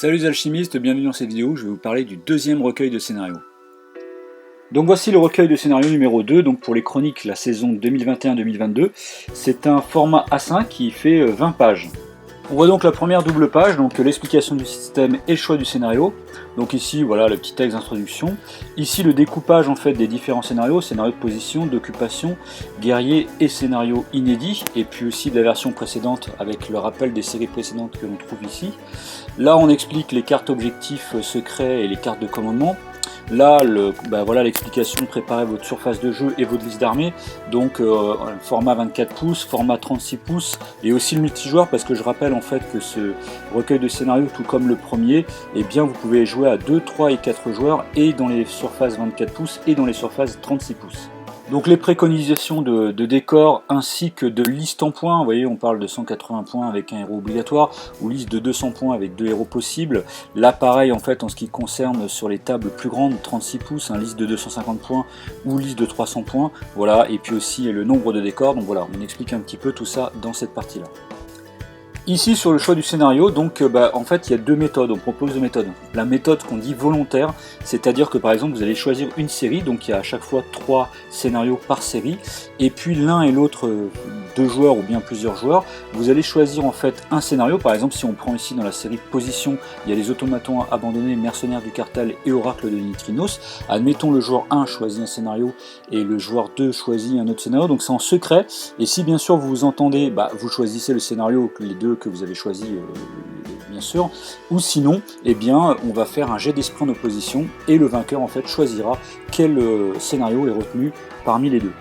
Salut les alchimistes, bienvenue dans cette vidéo où je vais vous parler du deuxième recueil de scénarios. Donc voici le recueil de scénario numéro 2, donc pour les chroniques la saison 2021-2022. C'est un format A5 qui fait 20 pages. On voit donc la première double page, donc l'explication du système et le choix du scénario. Donc ici, voilà le petit texte d'introduction. Ici, le découpage en fait des différents scénarios, scénario de position, d'occupation, guerrier et scénario inédit. Et puis aussi de la version précédente avec le rappel des séries précédentes que l'on trouve ici. Là, on explique les cartes objectifs secrets et les cartes de commandement. Là, voilà l'explication, préparez votre surface de jeu et votre liste d'armées, donc format 24 pouces, format 36 pouces, et aussi le multijoueur, parce que je rappelle en fait que ce recueil de scénarios, tout comme le premier, eh bien vous pouvez jouer à 2, 3 et 4 joueurs, et dans les surfaces 24 pouces, et dans les surfaces 36 pouces. Donc les préconisations de décor ainsi que de liste en points, vous voyez on parle de 180 points avec un héros obligatoire ou liste de 200 points avec 2 héros possibles. Là pareil en fait en ce qui concerne sur les tables plus grandes, 36 pouces, liste de 250 points ou liste de 300 points, voilà, et puis aussi le nombre de décors, donc voilà, on explique un petit peu tout ça dans cette partie là. Ici sur le choix du scénario, donc en fait il y a deux méthodes, on propose deux méthodes. La méthode qu'on dit volontaire, c'est-à-dire que par exemple vous allez choisir une série, donc il y a à chaque fois 3 scénarios par série, et puis l'un et l'autre, 2 joueurs ou bien plusieurs joueurs, vous allez choisir en fait un scénario. Par exemple si on prend ici dans la série position, il y a les automatons abandonnés, mercenaires du cartel et oracle de Nitrinos. Admettons le joueur 1 choisit un scénario et le joueur 2 choisit un autre scénario, donc c'est en secret, et si bien sûr vous vous entendez, vous choisissez le scénario les deux que vous avez choisi bien sûr, ou sinon eh bien on va faire un jet d'esprit en opposition et le vainqueur en fait choisira quel scénario est retenu parmi les deux.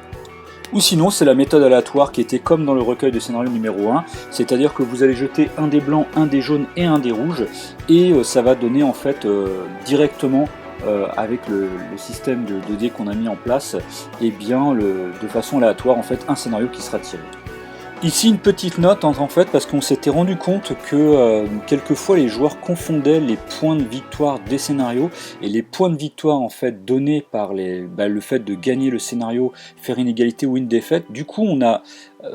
Ou sinon c'est la méthode aléatoire qui était comme dans le recueil de scénario numéro 1, c'est-à-dire que vous allez jeter un dé blanc, un dé jaune et un dé rouge, et ça va donner en fait directement avec le système de dés qu'on a mis en place, et bien de façon aléatoire en fait un scénario qui sera tiré. Ici une petite note en fait parce qu'on s'était rendu compte que quelquefois les joueurs confondaient les points de victoire des scénarios et les points de victoire en fait donnés par le fait de gagner le scénario, faire une égalité ou une défaite. Du coup on a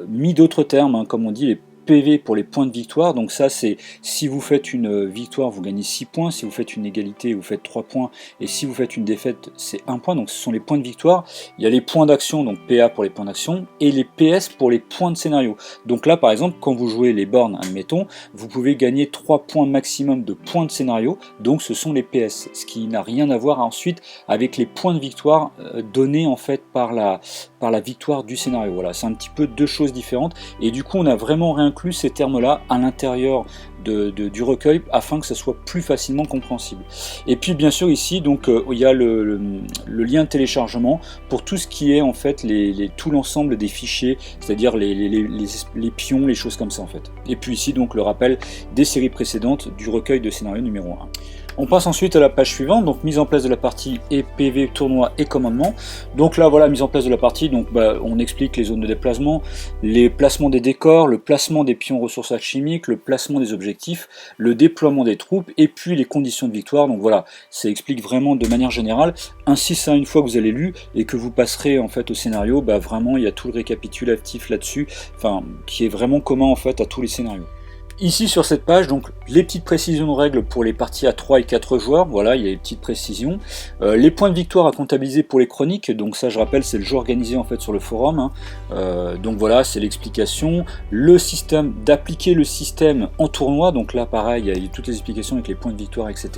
mis d'autres termes, comme on dit les PV pour les points de victoire, donc ça c'est si vous faites une victoire vous gagnez 6 points, si vous faites une égalité vous faites 3 points, et si vous faites une défaite c'est 1 point, donc ce sont les points de victoire. Il y a les points d'action, donc PA pour les points d'action, et les PS pour les points de scénario. Donc là par exemple quand vous jouez les bornes, admettons, vous pouvez gagner 3 points maximum de points de scénario, donc ce sont les PS, ce qui n'a rien à voir ensuite avec les points de victoire donnés en fait par la victoire du scénario. Voilà, c'est un petit peu deux choses différentes, et du coup on a vraiment réinclus ces termes-là à l'intérieur du recueil afin que ça soit plus facilement compréhensible. Et puis bien sûr ici donc il y a le lien de téléchargement pour tout ce qui est en fait tout l'ensemble des fichiers, c'est-à-dire les pions, les choses comme ça en fait. Et puis ici donc le rappel des séries précédentes du recueil de scénario numéro 1. On passe ensuite à la page suivante, donc mise en place de la partie et PV, tournoi et commandement. Donc là voilà, mise en place de la partie, donc on explique les zones de déplacement, les placements des décors, le placement des pions ressources alchimiques, le placement des objectifs, le déploiement des troupes et puis les conditions de victoire. Donc voilà, ça explique vraiment de manière générale. Ainsi ça, une fois que vous avez lu et que vous passerez en fait au scénario, vraiment il y a tout le récapitulatif là-dessus, qui est vraiment commun en fait à tous les scénarios. Ici sur cette page, donc les petites précisions de règles pour les parties à 3 et 4 joueurs, voilà, il y a les petites précisions. Les points de victoire à comptabiliser pour les chroniques, donc ça je rappelle c'est le jeu organisé en fait sur le forum, donc voilà c'est l'explication. Le système, d'appliquer le système en tournoi, donc là pareil il y a toutes les explications avec les points de victoire etc.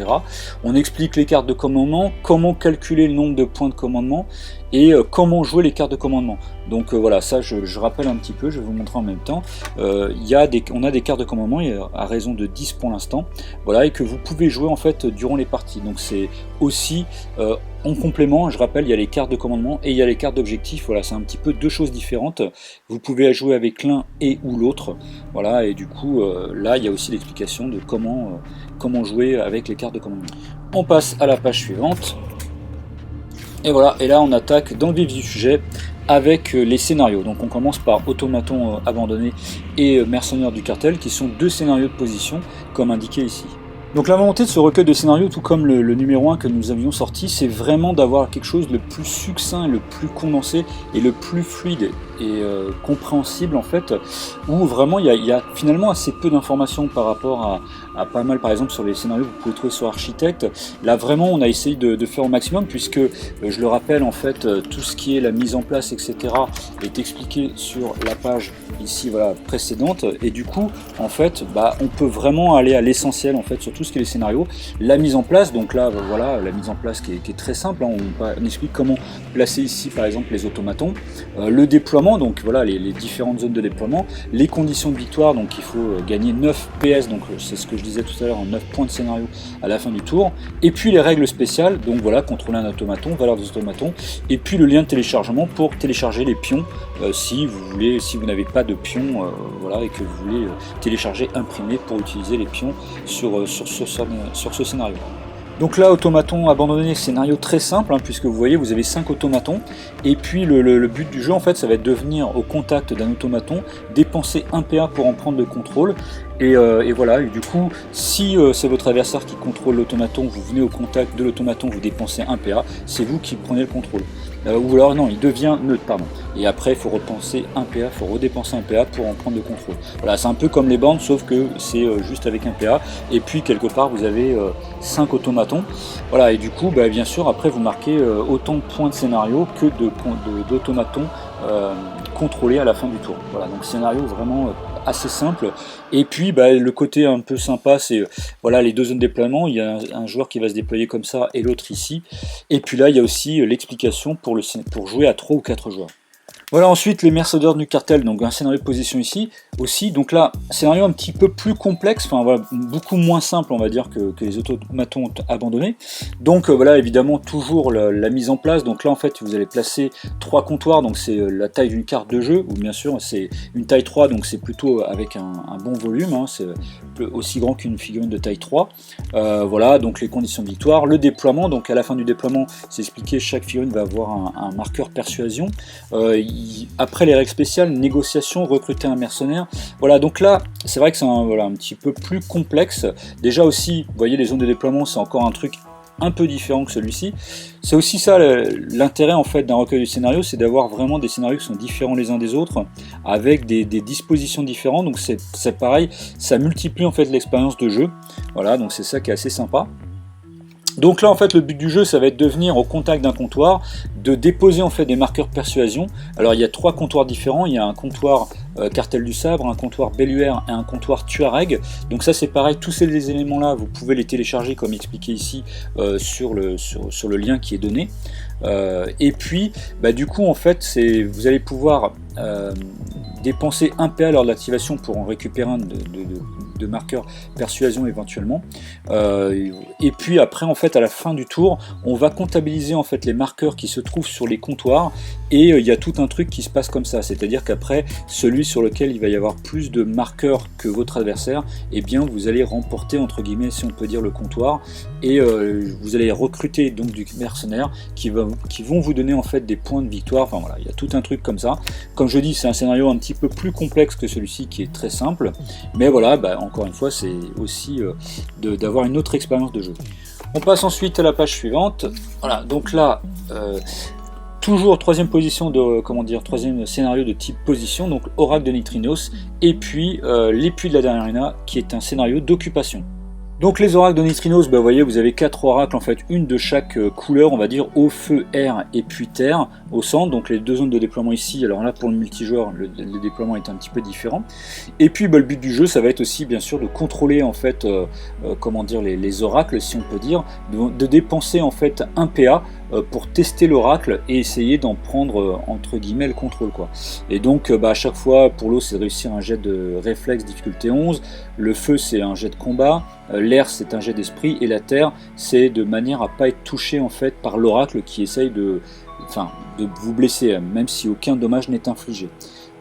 On explique les cartes de commandement, comment calculer le nombre de points de commandement, et comment jouer les cartes de commandement. Donc voilà, ça je rappelle un petit peu, je vais vous montrer en même temps. On a des cartes de commandement à raison de 10 pour l'instant, voilà, et que vous pouvez jouer en fait durant les parties. Donc c'est aussi en complément, je rappelle, il y a les cartes de commandement et il y a les cartes d'objectif. Voilà, c'est un petit peu deux choses différentes. Vous pouvez jouer avec l'un et ou l'autre. Voilà, et du coup là il y a aussi l'explication de comment jouer avec les cartes de commandement. On passe à la page suivante. Et voilà, et là on attaque dans le vif du sujet avec les scénarios. Donc on commence par automaton abandonné et mercenaires du cartel, qui sont deux scénarios de position comme indiqué ici. Donc la volonté de ce recueil de scénarios, tout comme le numéro 1 que nous avions sorti, c'est vraiment d'avoir quelque chose le plus succinct, le plus condensé et le plus fluide. compréhensible en fait, où vraiment il y a finalement assez peu d'informations par rapport à pas mal, par exemple sur les scénarios que vous pouvez trouver sur Architect. Là vraiment on a essayé de faire au maximum, puisque je le rappelle en fait, tout ce qui est la mise en place etc. est expliqué sur la page ici voilà, précédente, et du coup en fait on peut vraiment aller à l'essentiel en fait sur tout ce qui est les scénarios. La mise en place, donc là voilà la mise en place qui est très simple, hein. On explique comment placer ici par exemple les automatons, le déploiement, donc voilà les différentes zones de déploiement, les conditions de victoire, donc il faut gagner 9 PS, donc c'est ce que je disais tout à l'heure, en 9 points de scénario à la fin du tour, et puis les règles spéciales, donc voilà, contrôler un automaton, valeur des automatons, et puis le lien de téléchargement pour télécharger les pions si vous n'avez pas de pions voilà, et que vous voulez télécharger, imprimer pour utiliser les pions sur ce scénario. Donc là, automaton abandonné, scénario très simple, hein, puisque vous voyez, vous avez 5 automatons, et puis le but du jeu, en fait, ça va être de venir au contact d'un automaton, dépenser 1 PA pour en prendre le contrôle, et voilà, et du coup, si c'est votre adversaire qui contrôle l'automaton, vous venez au contact de l'automaton, vous dépensez 1 PA, c'est vous qui prenez le contrôle. Ou alors non, il devient neutre, pardon. Et après, il faut repenser 1 PA, il faut redépenser 1 PA pour en prendre le contrôle. Voilà, c'est un peu comme les bandes, sauf que c'est juste avec 1 PA. Et puis, quelque part, vous avez 5 automatons. Voilà, et du coup, bien sûr, après, vous marquez autant de points de scénario que d'automatons contrôlés à la fin du tour. Voilà, donc scénario vraiment assez simple. Et puis le côté un peu sympa, c'est voilà les deux zones de déploiement. Il y a un joueur qui va se déployer comme ça et l'autre ici. Et puis là, il y a aussi l'explication pour jouer à 3 ou 4 joueurs. Voilà, ensuite les mercenaires du cartel, donc un scénario de position ici aussi. Donc là, scénario un petit peu plus complexe, enfin voilà, beaucoup moins simple on va dire que les automatons abandonnés. Donc voilà, évidemment toujours la mise en place. Donc là en fait vous allez placer 3 comptoirs, donc c'est la taille d'une carte de jeu, ou bien sûr c'est une taille 3, donc c'est plutôt avec un bon volume, hein, c'est aussi grand qu'une figurine de taille 3. Voilà, donc les conditions de victoire, le déploiement, donc à la fin du déploiement, c'est expliqué, chaque figurine va avoir un marqueur persuasion. Après les règles spéciales, négociation, recruter un mercenaire. Voilà, donc là, c'est vrai que c'est un petit peu plus complexe. Déjà aussi, vous voyez, les zones de déploiement, c'est encore un truc un peu différent que celui-ci. C'est aussi ça l'intérêt en fait d'un recueil de scénarios, c'est d'avoir vraiment des scénarios qui sont différents les uns des autres, avec des dispositions différentes. Donc c'est pareil, ça multiplie en fait l'expérience de jeu. Voilà, donc c'est ça qui est assez sympa. Donc là en fait le but du jeu ça va être de venir au contact d'un comptoir, de déposer en fait des marqueurs persuasion. Alors il y a 3 comptoirs différents, il y a un comptoir cartel du sabre, un comptoir belluaire et un comptoir tuareg. Donc ça c'est pareil, tous ces éléments là vous pouvez les télécharger comme expliqué ici sur le lien qui est donné. Et puis du coup en fait vous allez pouvoir dépenser 1 PA lors de l'activation pour en récupérer un de marqueurs persuasion éventuellement. Et puis après en fait à la fin du tour on va comptabiliser en fait les marqueurs qui se trouvent sur les comptoirs, et il y a tout un truc qui se passe comme ça, c'est-à-dire qu'après celui sur lequel il va y avoir plus de marqueurs que votre adversaire, et bien vous allez remporter entre guillemets si on peut dire le comptoir, et vous allez recruter donc du mercenaire qui vont vous donner en fait des points de victoire. Enfin voilà, il y a tout un truc comme ça. Comme je dis, c'est un scénario un petit peu plus complexe que celui-ci qui est très simple, mais voilà, encore une fois c'est aussi d'avoir une autre expérience de jeu. On passe ensuite à la page suivante. Voilà, donc là toujours troisième position troisième scénario de type position, donc Oracle de Nitrinos, et puis l'Épuis de la dernière arena qui est un scénario d'occupation. Donc les oracles de Nitrinos, vous voyez, vous avez 4 oracles en fait, une de chaque couleur, on va dire eau, feu, air et puis terre au centre. Donc les 2 zones de déploiement ici. Alors là pour le multijoueur, le déploiement est un petit peu différent. Et puis le but du jeu, ça va être aussi bien sûr de contrôler en fait, les oracles, si on peut dire, de dépenser en fait 1 PA pour tester l'oracle et essayer d'en prendre entre guillemets le contrôle quoi. Et donc à chaque fois pour l'eau c'est de réussir un jet de réflexe difficulté 11, le feu c'est un jet de combat, l'air c'est un jet d'esprit, et la terre c'est de manière à pas être touché en fait par l'oracle qui essaye de vous blesser même si aucun dommage n'est infligé.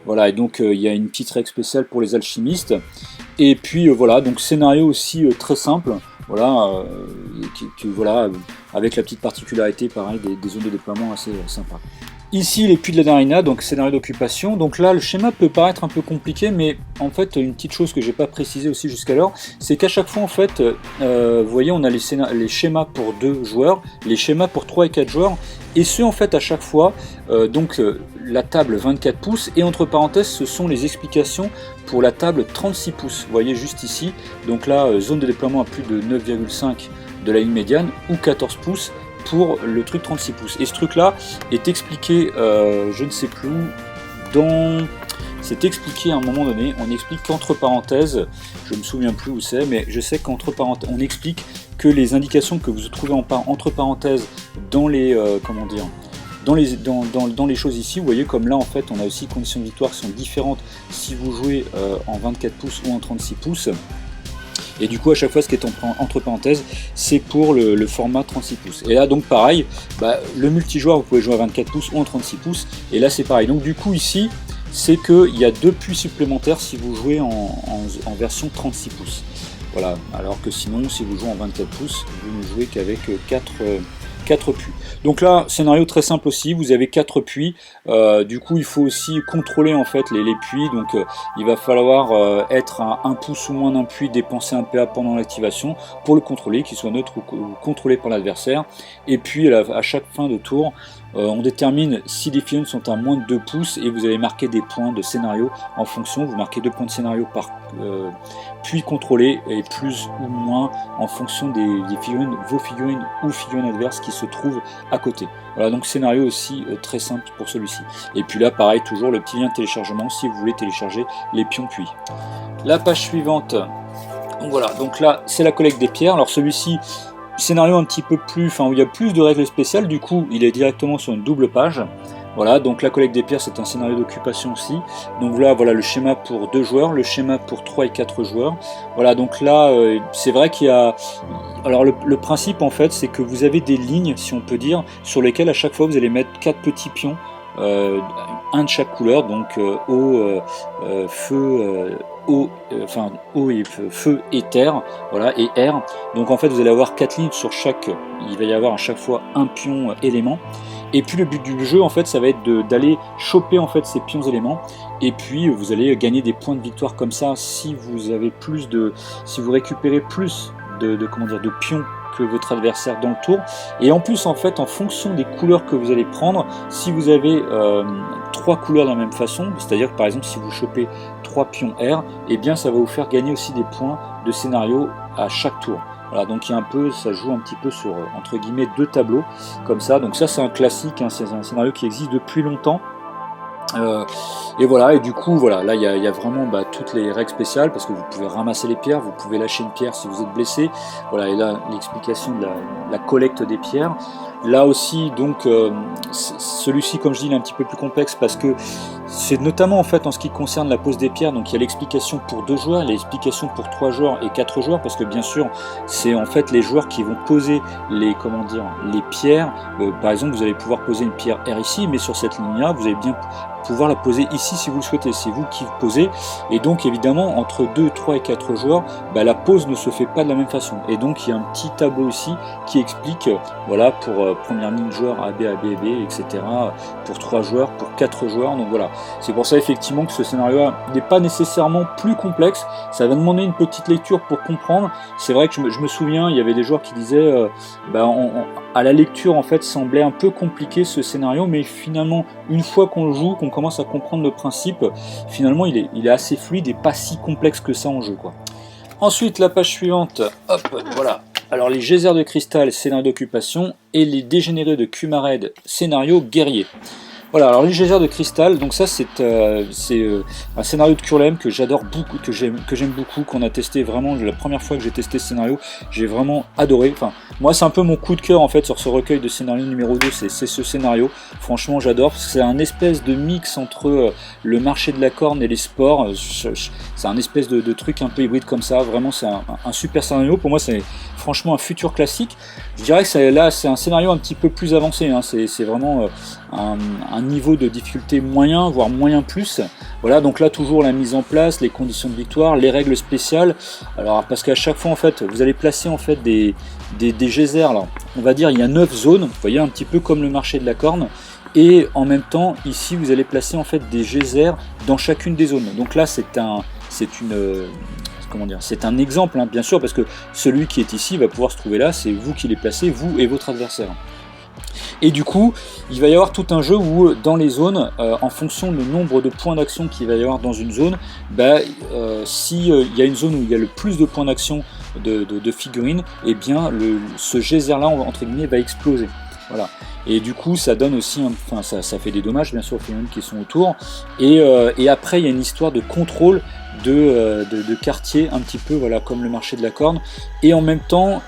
Voilà, et donc il y a une petite règle spéciale pour les alchimistes, et puis voilà, donc scénario aussi très simple. Voilà, voilà, avec la petite particularité pareil des zones de déploiement assez sympa. Ici les puits de la Narina, donc scénario d'occupation. Donc là le schéma peut paraître un peu compliqué, mais en fait une petite chose que j'ai pas précisé aussi jusqu'alors, c'est qu'à chaque fois en fait, vous voyez on a les schémas pour 2 joueurs, les schémas pour 3 et 4 joueurs, et ce en fait à chaque fois, la table 24 pouces, et entre parenthèses ce sont les explications pour la table 36 pouces, vous voyez juste ici, donc là zone de déploiement à plus de 9,5 de la ligne médiane, ou 14 pouces, pour le truc 36 pouces. Et ce truc là est expliqué, je ne sais plus où, c'est expliqué à un moment donné, on explique qu'entre parenthèses, je me souviens plus où c'est, mais je sais qu'entre parenthèses, on explique que les indications que vous trouvez entre parenthèses dans les, comment dire, dans les choses ici, vous voyez comme là en fait on a aussi conditions de victoire qui sont différentes si vous jouez en 24 pouces ou en 36 pouces. Et du coup à chaque fois ce qui est entre parenthèses c'est pour le format 36 pouces. Et là donc pareil, le multijoueur vous pouvez jouer à 24 pouces ou en 36 pouces, et là c'est pareil. Donc du coup ici c'est qu'il y a 2 puits supplémentaires si vous jouez en version 36 pouces. Voilà, alors que sinon si vous jouez en 24 pouces vous ne jouez qu'avec 4 puits. Donc là, scénario très simple aussi, vous avez 4 puits, du coup il faut aussi contrôler en fait les puits, donc il va falloir être à 1 pouce ou moins d'un puits, dépenser un PA pendant l'activation pour le contrôler, qu'il soit neutre ou contrôlé par l'adversaire, et puis à chaque fin de tour, on détermine si les filons sont à moins de 2 pouces et vous allez marquer des points de scénario en fonction, vous marquez 2 points de scénario par puits contrôlé et plus ou moins en fonction des figurines, vos figurines ou figurines adverses qui se trouvent à côté. Voilà, donc scénario aussi très simple pour celui-ci. Et puis là pareil, toujours le petit lien de téléchargement si vous voulez télécharger les pions puits. La page suivante, donc voilà, donc là c'est la collecte des pierres. Alors celui-ci, scénario un petit peu plus, enfin où il y a plus de règles spéciales, du coup il est directement sur une double page. Voilà, donc la collecte des pierres c'est un scénario d'occupation aussi. Donc là voilà le schéma pour 2 joueurs, le schéma pour 3 et 4 joueurs. Voilà, donc là c'est vrai qu'il y a... Alors le principe en fait c'est que vous avez des lignes, si on peut dire, sur lesquelles à chaque fois vous allez mettre 4 petits pions, un de chaque couleur, donc eau, feu, eau et feu et terre, voilà, et air. Donc en fait vous allez avoir 4 lignes sur chaque, il va y avoir à chaque fois un pion élément. Et puis le but du jeu en fait ça va être d'aller choper en fait ces pions éléments, et puis vous allez gagner des points de victoire comme ça si vous avez si vous récupérez plus de pions que votre adversaire dans le tour. Et en plus en fait en fonction des couleurs que vous allez prendre, si vous avez 3 couleurs de la même façon, c'est à dire que par exemple si vous chopez 3 pions R, et bien ça va vous faire gagner aussi des points de scénario à chaque tour. Voilà, donc il y a un peu, ça joue un petit peu sur entre guillemets 2 tableaux comme ça. Donc ça c'est un classique, hein, c'est un scénario qui existe depuis longtemps. Et voilà, et du coup voilà, là il y a vraiment toutes les règles spéciales, parce que vous pouvez ramasser les pierres, vous pouvez lâcher une pierre si vous êtes blessé. Voilà, et là l'explication de la collecte des pierres. Là aussi donc celui-ci comme je dis il est un petit peu plus complexe, parce que c'est notamment en fait en ce qui concerne la pose des pierres. Donc il y a l'explication pour 2 joueurs, l'explication pour 3 joueurs et 4 joueurs, parce que bien sûr c'est en fait les joueurs qui vont poser les pierres. Par exemple vous allez pouvoir poser une pierre R ici, mais sur cette ligne là vous allez bien pouvoir la poser ici si vous le souhaitez, c'est vous qui posez. Et donc évidemment entre 2, 3 et 4 joueurs, la pose ne se fait pas de la même façon, et donc il y a un petit tableau ici qui explique voilà, pour première ligne joueur AB, AB, AB, etc. pour 3 joueurs, pour 4 joueurs. Donc voilà, c'est pour ça effectivement que ce scénario n'est pas nécessairement plus complexe, ça va demander une petite lecture pour comprendre. C'est vrai que je me souviens, il y avait des joueurs qui disaient à la lecture en fait semblait un peu compliqué ce scénario, mais finalement une fois qu'on le joue, qu'on commence à comprendre le principe, finalement il est assez fluide et pas si complexe que ça en jeu, quoi. Ensuite la page suivante, hop, voilà. Alors les geysers de cristal, scénario d'occupation, et les dégénérés de Kumared, scénario guerrier. Voilà, alors les geysers de cristal, donc ça c'est un scénario de Kurlem que j'adore beaucoup, que j'aime beaucoup, qu'on a testé vraiment. La première fois que j'ai testé ce scénario, j'ai vraiment adoré. Enfin, moi c'est un peu mon coup de cœur en fait sur ce recueil de scénario numéro 2, c'est ce scénario. Franchement j'adore, parce que c'est un espèce de mix entre le marché de la corne et les sports. C'est un espèce de truc un peu hybride comme ça, vraiment c'est un super scénario. Pour moi c'est franchement un futur classique. Je dirais que c'est un scénario un petit peu plus avancé, hein. C'est vraiment un niveau de difficulté moyen, voire moyen plus. Voilà, donc là toujours la mise en place, les conditions de victoire, les règles spéciales. Alors parce qu'à chaque fois en fait, vous allez placer en fait des geysers. Alors, on va dire il y a 9 zones, vous voyez, un petit peu comme le marché de la corne. et en même temps ici vous allez placer en fait des geysers dans chacune des zones. Donc là c'est un exemple, hein, bien sûr, parce que celui qui est ici va pouvoir se trouver là, c'est vous qui les placez, vous et votre adversaire. Et du coup, il va y avoir tout un jeu où dans les zones, en fonction du nombre de points d'action qu'il va y avoir dans une zone, si il y a une zone où il y a le plus de points d'action de figurines, et bien ce geyser là entre guillemets va exploser. Voilà. Et du coup ça donne aussi, ça fait des dommages bien sûr aux figurines qui sont autour. Et après il y a une histoire de contrôle de quartier un petit peu, voilà, comme le marché de la corne. Et en même temps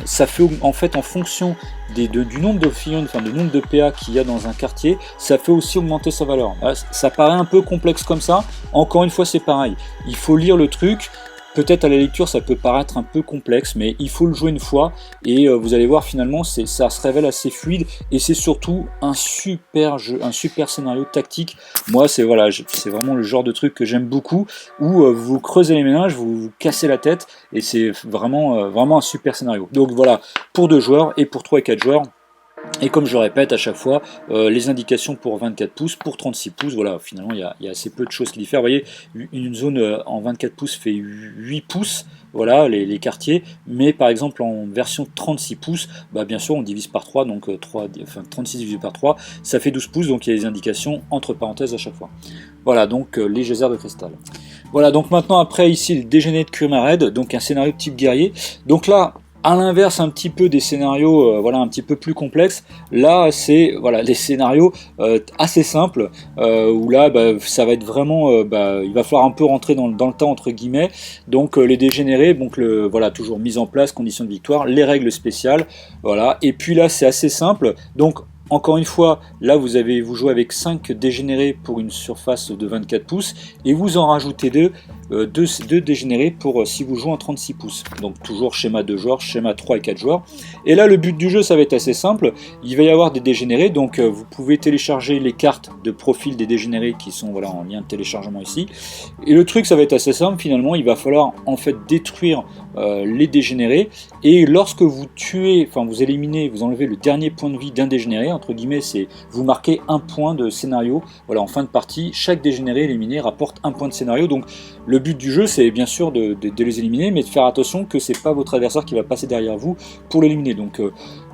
ça fait en fait en fonction du nombre de figurines, du nombre de PA qu'il y a dans un quartier, ça fait aussi augmenter sa valeur. Ça paraît un peu complexe comme ça, encore une fois c'est pareil, il faut lire le truc. Peut-être à la lecture ça peut paraître un peu complexe, mais il faut le jouer une fois et vous allez voir finalement ça se révèle assez fluide et c'est surtout un super jeu, un super scénario tactique. Moi c'est vraiment le genre de truc que j'aime beaucoup où vous creusez les méninges, vous cassez la tête et c'est vraiment un super scénario. Donc voilà, pour 2 joueurs et pour 3 et 4 joueurs. Et comme je répète à chaque fois, les indications pour 24 pouces, pour 36 pouces, voilà, finalement il y a assez peu de choses qui diffèrent. Vous voyez, une zone en 24 pouces fait 8 pouces, voilà, les quartiers, mais par exemple en version 36 pouces, bien sûr on divise par 3, donc 36 divisé par 3, ça fait 12 pouces, donc il y a des indications entre parenthèses à chaque fois. Voilà, donc les geysers de cristal. Voilà, donc maintenant après ici le dégénéré de Kurmared, donc un scénario de type guerrier. Donc là, à l'inverse un petit peu des scénarios un petit peu plus complexes, là c'est des scénarios assez simples où là ça va être vraiment il va falloir un peu rentrer dans le temps entre guillemets. Donc les dégénérés, donc toujours mise en place, conditions de victoire, les règles spéciales, voilà. Et puis là c'est assez simple, donc encore une fois, là vous jouez avec 5 dégénérés pour une surface de 24 pouces et vous en rajoutez 2 dégénérés pour si vous jouez en 36 pouces. Donc toujours schéma 2 joueurs, schéma 3 et 4 joueurs. Et là le but du jeu ça va être assez simple, il va y avoir des dégénérés, donc vous pouvez télécharger les cartes de profil des dégénérés qui sont en lien de téléchargement ici. Et le truc ça va être assez simple finalement, il va falloir en fait détruire les dégénérés et lorsque vous tuez, vous éliminez, vous enlevez le dernier point de vie d'un dégénéré, entre guillemets, c'est vous marquez un point de scénario. Voilà, en fin de partie, chaque dégénéré éliminé rapporte un point de scénario. Donc le but du jeu, c'est bien sûr de les éliminer, mais de faire attention que c'est pas votre adversaire qui va passer derrière vous pour l'éliminer. Donc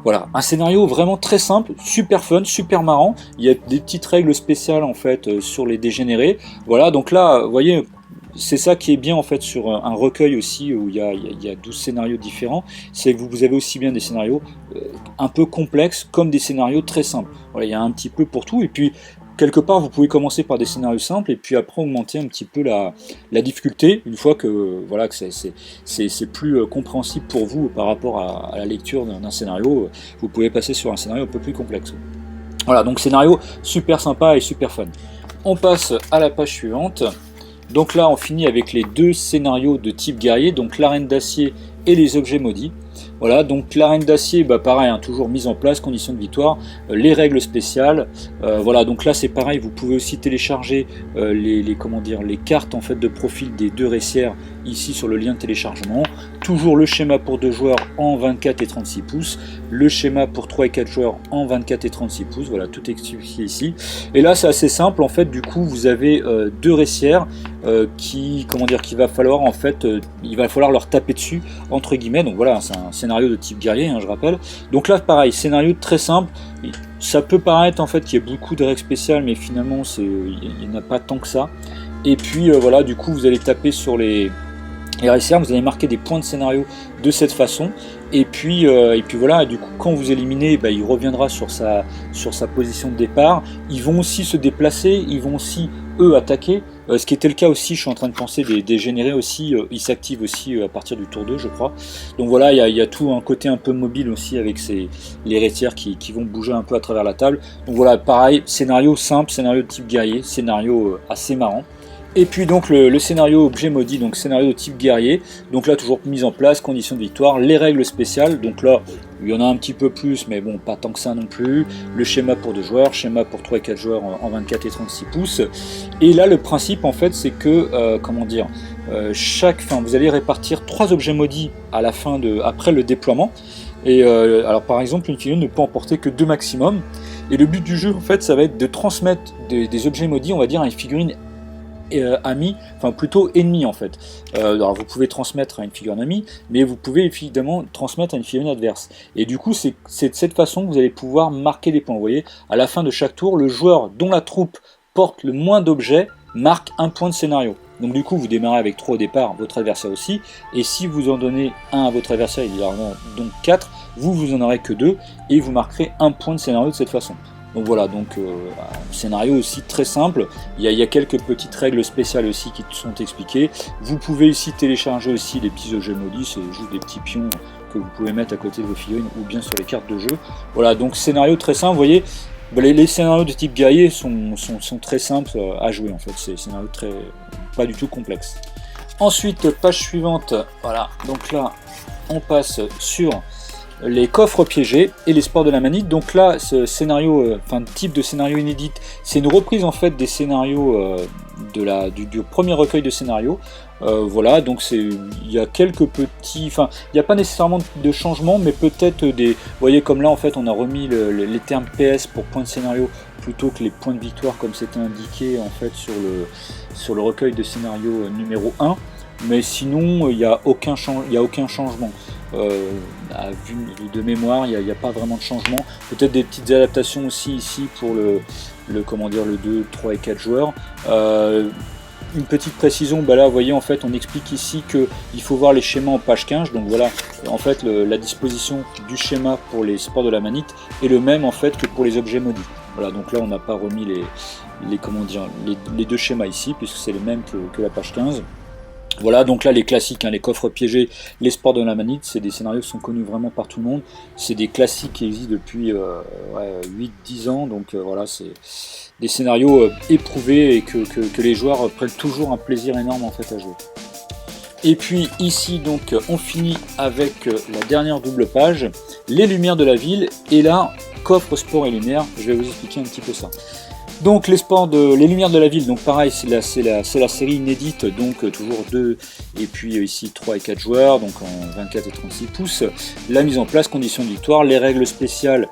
voilà, un scénario vraiment très simple, super fun, super marrant. Il y a des petites règles spéciales en fait sur les dégénérés. Voilà, donc là, vous voyez. C'est ça qui est bien en fait sur un recueil aussi où il y a 12 scénarios différents, c'est que vous avez aussi bien des scénarios un peu complexes comme des scénarios très simples. Voilà, il y a un petit peu pour tout et puis quelque part vous pouvez commencer par des scénarios simples et puis après augmenter un petit peu la difficulté une fois que c'est plus compréhensible pour vous par rapport à la lecture d'un scénario, vous pouvez passer sur un scénario un peu plus complexe. Voilà, donc scénario super sympa et super fun. On passe à la page suivante. Donc là on finit avec les 2 scénarios de type guerrier, donc l'arène d'acier et les objets maudits. Voilà, donc l'arène d'acier, pareil, toujours mise en place, conditions de victoire, les règles spéciales. Voilà, donc là c'est pareil, vous pouvez aussi télécharger les cartes en fait de profil des 2 récières ici sur le lien de téléchargement. Toujours le schéma pour 2 joueurs en 24 et 36 pouces, le schéma pour 3 et 4 joueurs en 24 et 36 pouces, voilà, tout est expliqué ici. Et là c'est assez simple, en fait, du coup vous avez 2 récières qui va falloir en fait, il va falloir leur taper dessus entre guillemets. Donc voilà, c'est un scénario de type guerrier, je rappelle. Donc là pareil, scénario très simple. Ça peut paraître en fait qu'il y a beaucoup de règles spéciales, mais finalement il n'y en a pas tant que ça. Et puis voilà, du coup vous allez taper sur les récières, vous allez marquer des points de scénario de cette façon. Et puis voilà, du coup quand vous éliminez, il reviendra sur sa position de départ. Ils vont aussi se déplacer, ils vont aussi eux attaquer, ce qui était le cas aussi, je suis en train de penser, des dégénérés aussi, ils s'activent aussi à partir du tour 2 je crois. Donc voilà, il y a tout un côté un peu mobile aussi avec les rétières qui vont bouger un peu à travers la table. Donc voilà, pareil, scénario simple, scénario de type guerrier, scénario assez marrant. Et puis donc le scénario objet maudit, donc scénario de type guerrier, donc là toujours mise en place, conditions de victoire, les règles spéciales, donc là il y en a un petit peu plus mais bon pas tant que ça non plus, le schéma pour 2 joueurs, schéma pour 3 et 4 joueurs en 24 et 36 pouces, et là le principe en fait c'est que, vous allez répartir 3 objets maudits à la fin après le déploiement. Et alors par exemple, une figurine ne peut en porter que 2 maximum. Et le but du jeu, en fait, ça va être de transmettre des objets maudits, on va dire, à une figurine amie, enfin plutôt ennemie en fait. Alors vous pouvez transmettre à une figurine amie, mais vous pouvez évidemment transmettre à une figurine adverse. Et du coup, c'est de cette façon que vous allez pouvoir marquer des points. Vous voyez, à la fin de chaque tour, le joueur dont la troupe porte le moins d'objets marque un point de scénario. Donc du coup, vous démarrez avec 3 au départ, votre adversaire aussi, et si vous en donnez un à votre adversaire, il y en a donc 4, vous en aurez que 2, et vous marquerez un point de scénario de cette façon. Donc voilà, donc un scénario aussi très simple, il y a quelques petites règles spéciales aussi qui sont expliquées. Vous pouvez ici télécharger aussi les petits objets maudits, c'est juste des petits pions que vous pouvez mettre à côté de vos figurines ou bien sur les cartes de jeu. Voilà, donc scénario très simple, vous voyez, les scénarios de type guerrier sont très simples à jouer en fait, c'est des scénarios pas du tout complexes. Ensuite, page suivante, voilà, donc là on passe sur les coffres piégés et les sports de la manite. Donc là, ce scénario, type de scénario inédit, c'est une reprise en fait des scénarios du premier recueil de scénarios. Voilà, donc il y a quelques petits, il n'y a pas nécessairement de changements, mais peut-être vous voyez comme là en fait on a remis les termes PS pour points de scénario plutôt que les points de victoire comme c'était indiqué en fait sur le recueil de scénario numéro 1. Mais sinon, il n'y a aucun changement. À vue de mémoire, il n'y a pas vraiment de changement. Peut-être des petites adaptations aussi ici pour le 2, 3 et 4 joueurs. Une petite précision, là vous voyez en fait on explique ici qu'il faut voir les schémas en page 15. Donc voilà, en fait la disposition du schéma pour les sports de la manite est le même en fait que pour les objets maudits. Voilà, donc là on n'a pas remis les deux schémas ici puisque c'est les mêmes que la page 15. Voilà, donc là les classiques, les coffres piégés, les sports de la manite, c'est des scénarios qui sont connus vraiment par tout le monde. C'est des classiques qui existent depuis 8-10 ans, donc voilà, c'est des scénarios éprouvés et que les joueurs prennent toujours un plaisir énorme en fait à jouer. Et puis ici donc on finit avec la dernière double page, les lumières de la ville, et là, coffre, sport et lumière, je vais vous expliquer un petit peu ça. Donc les lumières de la ville, donc pareil, c'est la série inédite, donc toujours 2 et puis ici 3 et 4 joueurs, donc en 24 et 36 pouces. La mise en place, conditions de victoire, les règles spéciales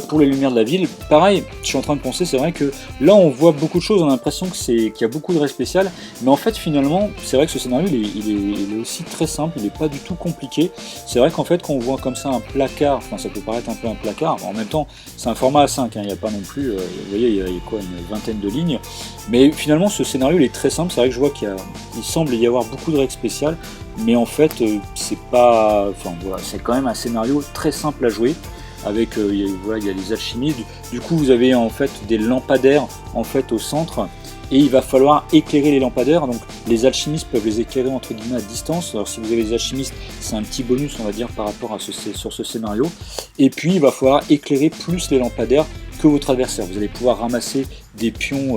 pour les lumières de la ville. Pareil, je suis en train de penser, c'est vrai que là on voit beaucoup de choses, on a l'impression qu'il y a beaucoup de règles spéciales, mais en fait finalement, c'est vrai que ce scénario il est aussi très simple, il n'est pas du tout compliqué. C'est vrai qu'en fait quand on voit comme ça un placard, ça peut paraître un peu un placard, en même temps c'est un format A5, il n'y a pas non plus, vous voyez, il y a quoi, une vingtaine de lignes, mais finalement ce scénario il est très simple. C'est vrai que je vois qu'il semble y avoir beaucoup de règles spéciales, mais en fait c'est pas, c'est quand même un scénario très simple à jouer avec il y a les alchimies, du coup vous avez en fait des lampadaires en fait au centre, et il va falloir éclairer les lampadaires. Donc les alchimistes peuvent les éclairer entre guillemets à distance. Alors si vous avez les alchimistes, c'est un petit bonus on va dire par rapport à sur ce scénario, et puis il va falloir écairer plus les lampadaires que votre adversaire. Vous allez pouvoir ramasser des pions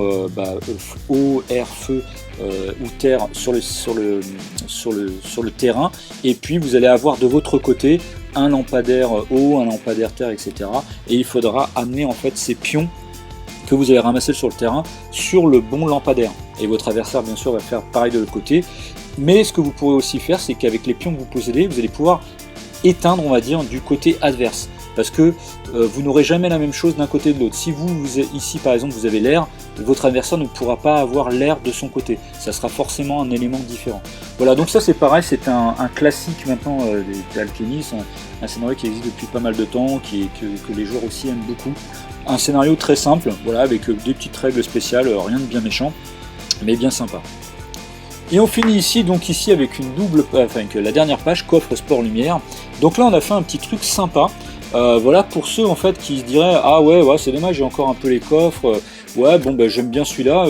eau, air, feu ou terre sur le terrain, et puis vous allez avoir de votre côté un lampadaire eau, un lampadaire terre, etc. Et il faudra amener en fait ces pions que vous allez ramasser sur le terrain sur le bon lampadaire. Et votre adversaire bien sûr va faire pareil de l'autre côté. Mais ce que vous pourrez aussi faire, c'est qu'avec les pions que vous possédez, vous allez pouvoir éteindre, on va dire, du côté adverse. Parce que vous n'aurez jamais la même chose d'un côté et de l'autre. Si ici par exemple vous avez l'air, votre adversaire ne pourra pas avoir l'air de son côté. Ça sera forcément un élément différent. Voilà, donc ça c'est pareil, c'est un classique maintenant d'Alchemy, un scénario qui existe depuis pas mal de temps, que les joueurs aussi aiment beaucoup. Un scénario très simple, voilà, avec des petites règles spéciales, rien de bien méchant, mais bien sympa. Et on finit ici avec une avec la dernière page, coffre, sport, lumière. Donc là on a fait un petit truc sympa. Voilà, pour ceux en fait qui se diraient ah ouais c'est dommage, j'ai encore un peu les coffres, j'aime bien celui-là,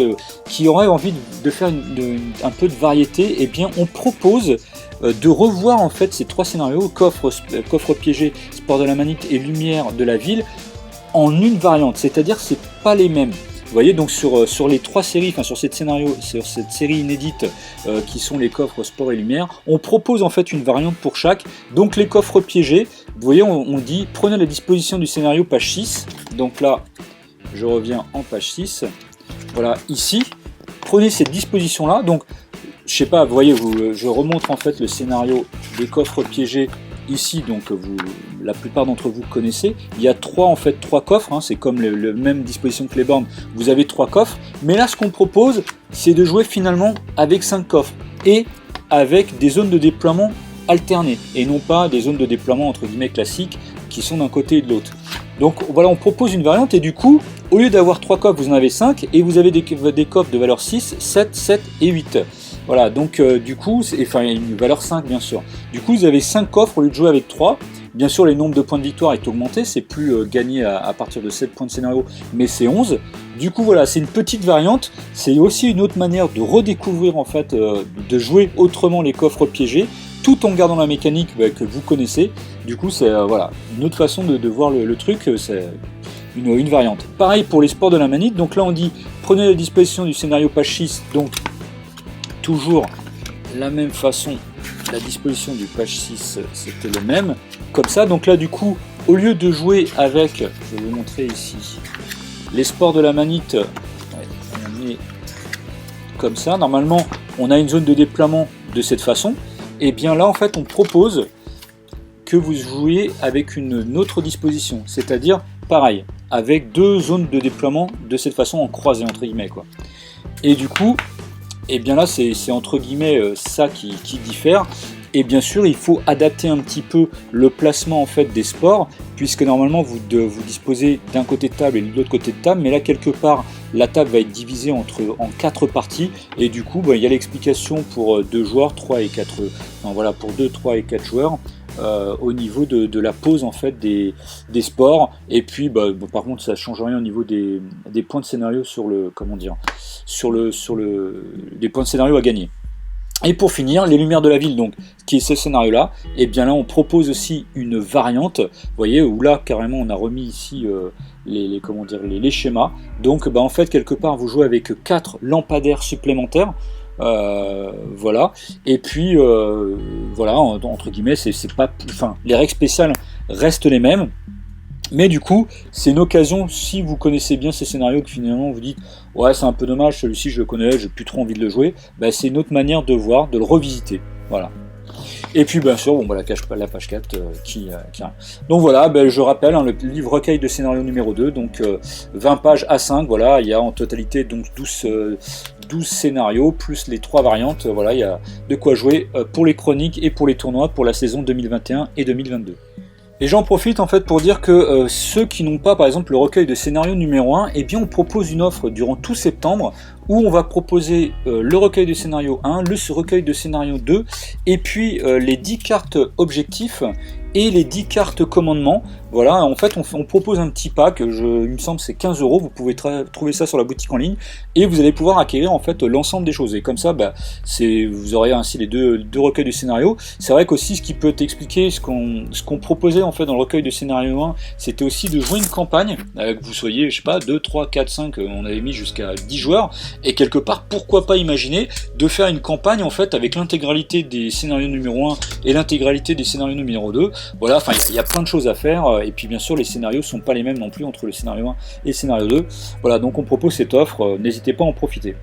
qui auraient envie de faire un peu de variété, et bien on propose de revoir en fait ces 3 scénarios, coffre piégé, sport de la manite et lumière de la ville, en une variante, c'est-à-dire c'est pas les mêmes. Vous voyez, donc sur les 3 séries, sur cette série inédite qui sont les coffres sport et lumière, on propose en fait une variante pour chaque. Donc les coffres piégés, vous voyez, on dit prenez la disposition du scénario page 6. Donc là, je reviens en page 6. Voilà, ici, prenez cette disposition là. Donc, je sais pas, vous voyez, je remontre en fait le scénario des coffres piégés ici, donc la plupart d'entre vous connaissez. Il y a trois coffres, hein, c'est comme le même disposition que les bornes, vous avez 3 coffres. Mais là, ce qu'on propose, c'est de jouer finalement avec 5 coffres et avec des zones de déploiement alternées et non pas des zones de déploiement entre guillemets classiques qui sont d'un côté et de l'autre. Donc voilà, on propose une variante et du coup, au lieu d'avoir 3 coffres, vous en avez 5 et vous avez des coffres de valeur 6, 7, 7 et 8. Voilà, donc du coup, enfin une valeur 5 bien sûr. Du coup, vous avez 5 coffres au lieu de jouer avec 3. Bien sûr, les nombres de points de victoire est augmenté, c'est plus gagné à partir de 7 points de scénario, mais c'est 11. Du coup, voilà, c'est une petite variante. C'est aussi une autre manière de redécouvrir, en fait, de jouer autrement les coffres piégés, tout en gardant la mécanique que vous connaissez. Du coup, c'est voilà, une autre façon de voir le truc, c'est une variante. Pareil pour les sports de la manite, donc là on dit, prenez la disposition du scénario page 6, donc toujours la même façon, la disposition du page 6 c'était le même, comme ça. Donc là du coup, au lieu de jouer avec, je vais vous montrer ici, les sports de la manite, on est comme ça, normalement on a une zone de déploiement de cette façon, et bien là en fait on propose que vous jouiez avec une autre disposition, c'est-à-dire pareil, avec 2 zones de déploiement de cette façon en croisée entre guillemets quoi. Et du coup, et bien là c'est entre guillemets ça qui diffère. Et bien sûr, il faut adapter un petit peu le placement en fait des sports, puisque normalement vous disposez d'un côté de table et de l'autre côté de table, mais là quelque part la table va être divisée en 4 parties, et du coup il y a l'explication pour 2 joueurs, 3 et 4, non, voilà, pour 2, 3 et 4 joueurs. Au niveau de la pose en fait des sports, et puis par contre ça change rien au niveau des points de scénario sur le, comment dire, des points de scénario à gagner. Et pour finir, les lumières de la ville, donc qui est ce scénario là, et bien là on propose aussi une variante, vous voyez, où là carrément on a remis ici les schémas. Donc en fait quelque part vous jouez avec 4 lampadaires supplémentaires. Voilà, et puis voilà, entre guillemets, c'est pas, enfin, les règles spéciales restent les mêmes, mais du coup c'est une occasion, si vous connaissez bien ces scénarios, que finalement vous dites ouais c'est un peu dommage, celui-ci je le connais, j'ai plus trop envie de le jouer, c'est une autre manière de voir, de le revisiter, voilà. Et puis bien sûr, la page 4 qui donc voilà, je rappelle, hein, le livre recueil de scénario numéro 2, donc 20 pages A5, voilà, il y a en totalité donc 12 scénarios, plus les 3 variantes, voilà, il y a de quoi jouer pour les chroniques et pour les tournois pour la saison 2021 et 2022. Et j'en profite en fait pour dire que ceux qui n'ont pas par exemple le recueil de scénario numéro 1, eh bien on propose une offre durant tout septembre où on va proposer le recueil de scénario 1, le recueil de scénario 2, et puis les 10 cartes objectifs et les 10 cartes commandement. Voilà, en fait on propose un petit pack, il me semble c'est 15 €, vous pouvez trouver ça sur la boutique en ligne, et vous allez pouvoir acquérir en fait l'ensemble des choses, et comme ça vous aurez ainsi les deux recueils de scénario. C'est vrai qu'aussi ce qui peut t'expliquer, ce qu'on proposait en fait dans le recueil de scénario 1, c'était aussi de jouer une campagne, que vous soyez, je sais pas, 2, 3, 4, 5, on avait mis jusqu'à 10 joueurs, et quelque part pourquoi pas imaginer de faire une campagne en fait avec l'intégralité des scénarios numéro 1 et l'intégralité des scénarios numéro 2, voilà, enfin il y a plein de choses à faire, et puis bien sûr les scénarios sont pas les mêmes non plus entre le scénario 1 et le scénario 2, voilà, donc on propose cette offre, n'hésitez pas à en profiter.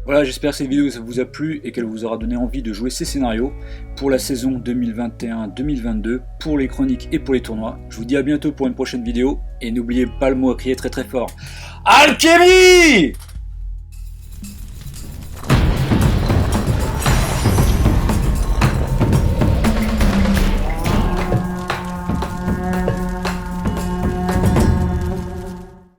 Voilà, j'espère que cette vidéo ça vous a plu et qu'elle vous aura donné envie de jouer ces scénarios pour la saison 2021-2022, pour les chroniques et pour les tournois. Je vous dis à bientôt pour une prochaine vidéo, et n'oubliez pas le mot à crier très très fort: Alchemy!